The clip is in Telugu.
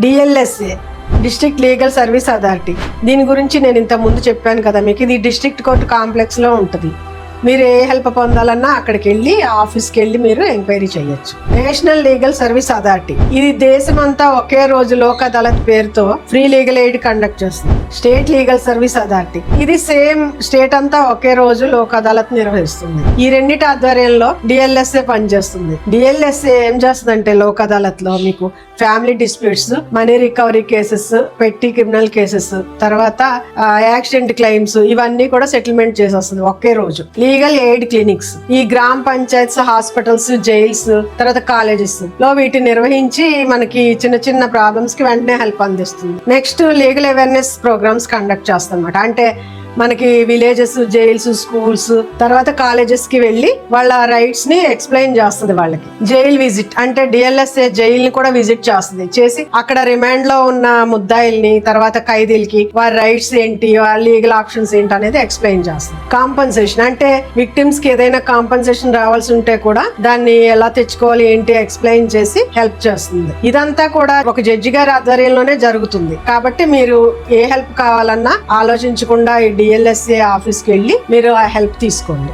DLSA district legal service authority. దీని గురించి నేను ఇంత ముందు చెప్పాను కదా మీకు. ఇది డిస్ట్రిక్ట్ కోర్టు కాంప్లెక్స్ లో ఉంటుంది. మీరు ఏ హెల్ప్ పొందాలన్నా అక్కడికి వెళ్ళి ఆఫీస్కి వెళ్ళి మీరు ఎంక్వైరీ చేయొచ్చు. నేషనల్ లీగల్ సర్వీస్ అథారిటీ ఇది దేశమంతా ఒకే రోజు లోక్ అదాలత్ పేరుతో ఫ్రీ లీగల్ ఎయిడ్ కండక్ట్ చేస్తుంది. స్టేట్ లీగల్ సర్వీస్ అథారిటీ ఇది సేమ్ స్టేట్ అంతా ఒకే రోజు లోక్ అదాలత్ నిర్వహిస్తుంది. ఈ రెండింటి ఆధ్వర్యంలో డిఎల్ఎస్ఏ పనిచేస్తుంది. డిఎల్ఎస్ఏ ఏం చేస్తుందంటే లోక్ అదాలత్ లో మీకు family disputes, money recovery cases, పెట్టి క్రిమినల్ కేసెస్, తర్వాత యాక్సిడెంట్ క్లెయిమ్స్ ఇవన్నీ కూడా సెటిల్మెంట్ చేసేస్తుంది ఒకే రోజు. లీగల్ ఎయిడ్ క్లినిక్స్ ఈ గ్రామ పంచాయత్స్, హాస్పిటల్స్, జైల్స్, తర్వాత కాలేజెస్ లో వీటిని నిర్వహించి మనకి చిన్న చిన్న ప్రాబ్లమ్స్ కి వెంటనే హెల్ప్ అందిస్తుంది. Next legal awareness programmes conduct చేస్తాం అన్నమాట. అంటే మనకి విలేజెస్, జైల్స్, స్కూల్స్, తర్వాత కాలేజెస్ కి వెళ్ళి వాళ్ళ రైట్స్ ని ఎక్స్ప్లెయిన్ చేస్తుంది వాళ్ళకి. జైల్ విజిట్ అంటే డిఎల్ఎస్ఏ జైల్ ని కూడా విజిట్ చేస్తుంది. చేసి అక్కడ రిమాండ్ లో ఉన్న ముద్దాయిల్ని, తర్వాత ఖైదీలకి వారి రైట్స్ ఏంటి, వాళ్ళ లీగల్ ఆప్షన్స్ ఏంటి అనేది ఎక్స్ప్లెయిన్ చేస్తుంది. కాంపన్సేషన్ అంటే విక్టిమ్స్ కి ఏదైనా కాంపన్సేషన్ రావాల్సి ఉంటే కూడా దాన్ని ఎలా తెచ్చుకోవాలి ఏంటి ఎక్స్ప్లెయిన్ చేసి హెల్ప్ చేస్తుంది. ఇదంతా కూడా ఒక జడ్జి గారి ఆధ్వర్యంలోనే జరుగుతుంది. కాబట్టి మీరు ఏ హెల్ప్ కావాలన్నా ఆలోచించకుండా డిఎల్ఎస్ఏ ఆఫీస్కి వెళ్ళి మీరు ఆ హెల్ప్ తీసుకోండి.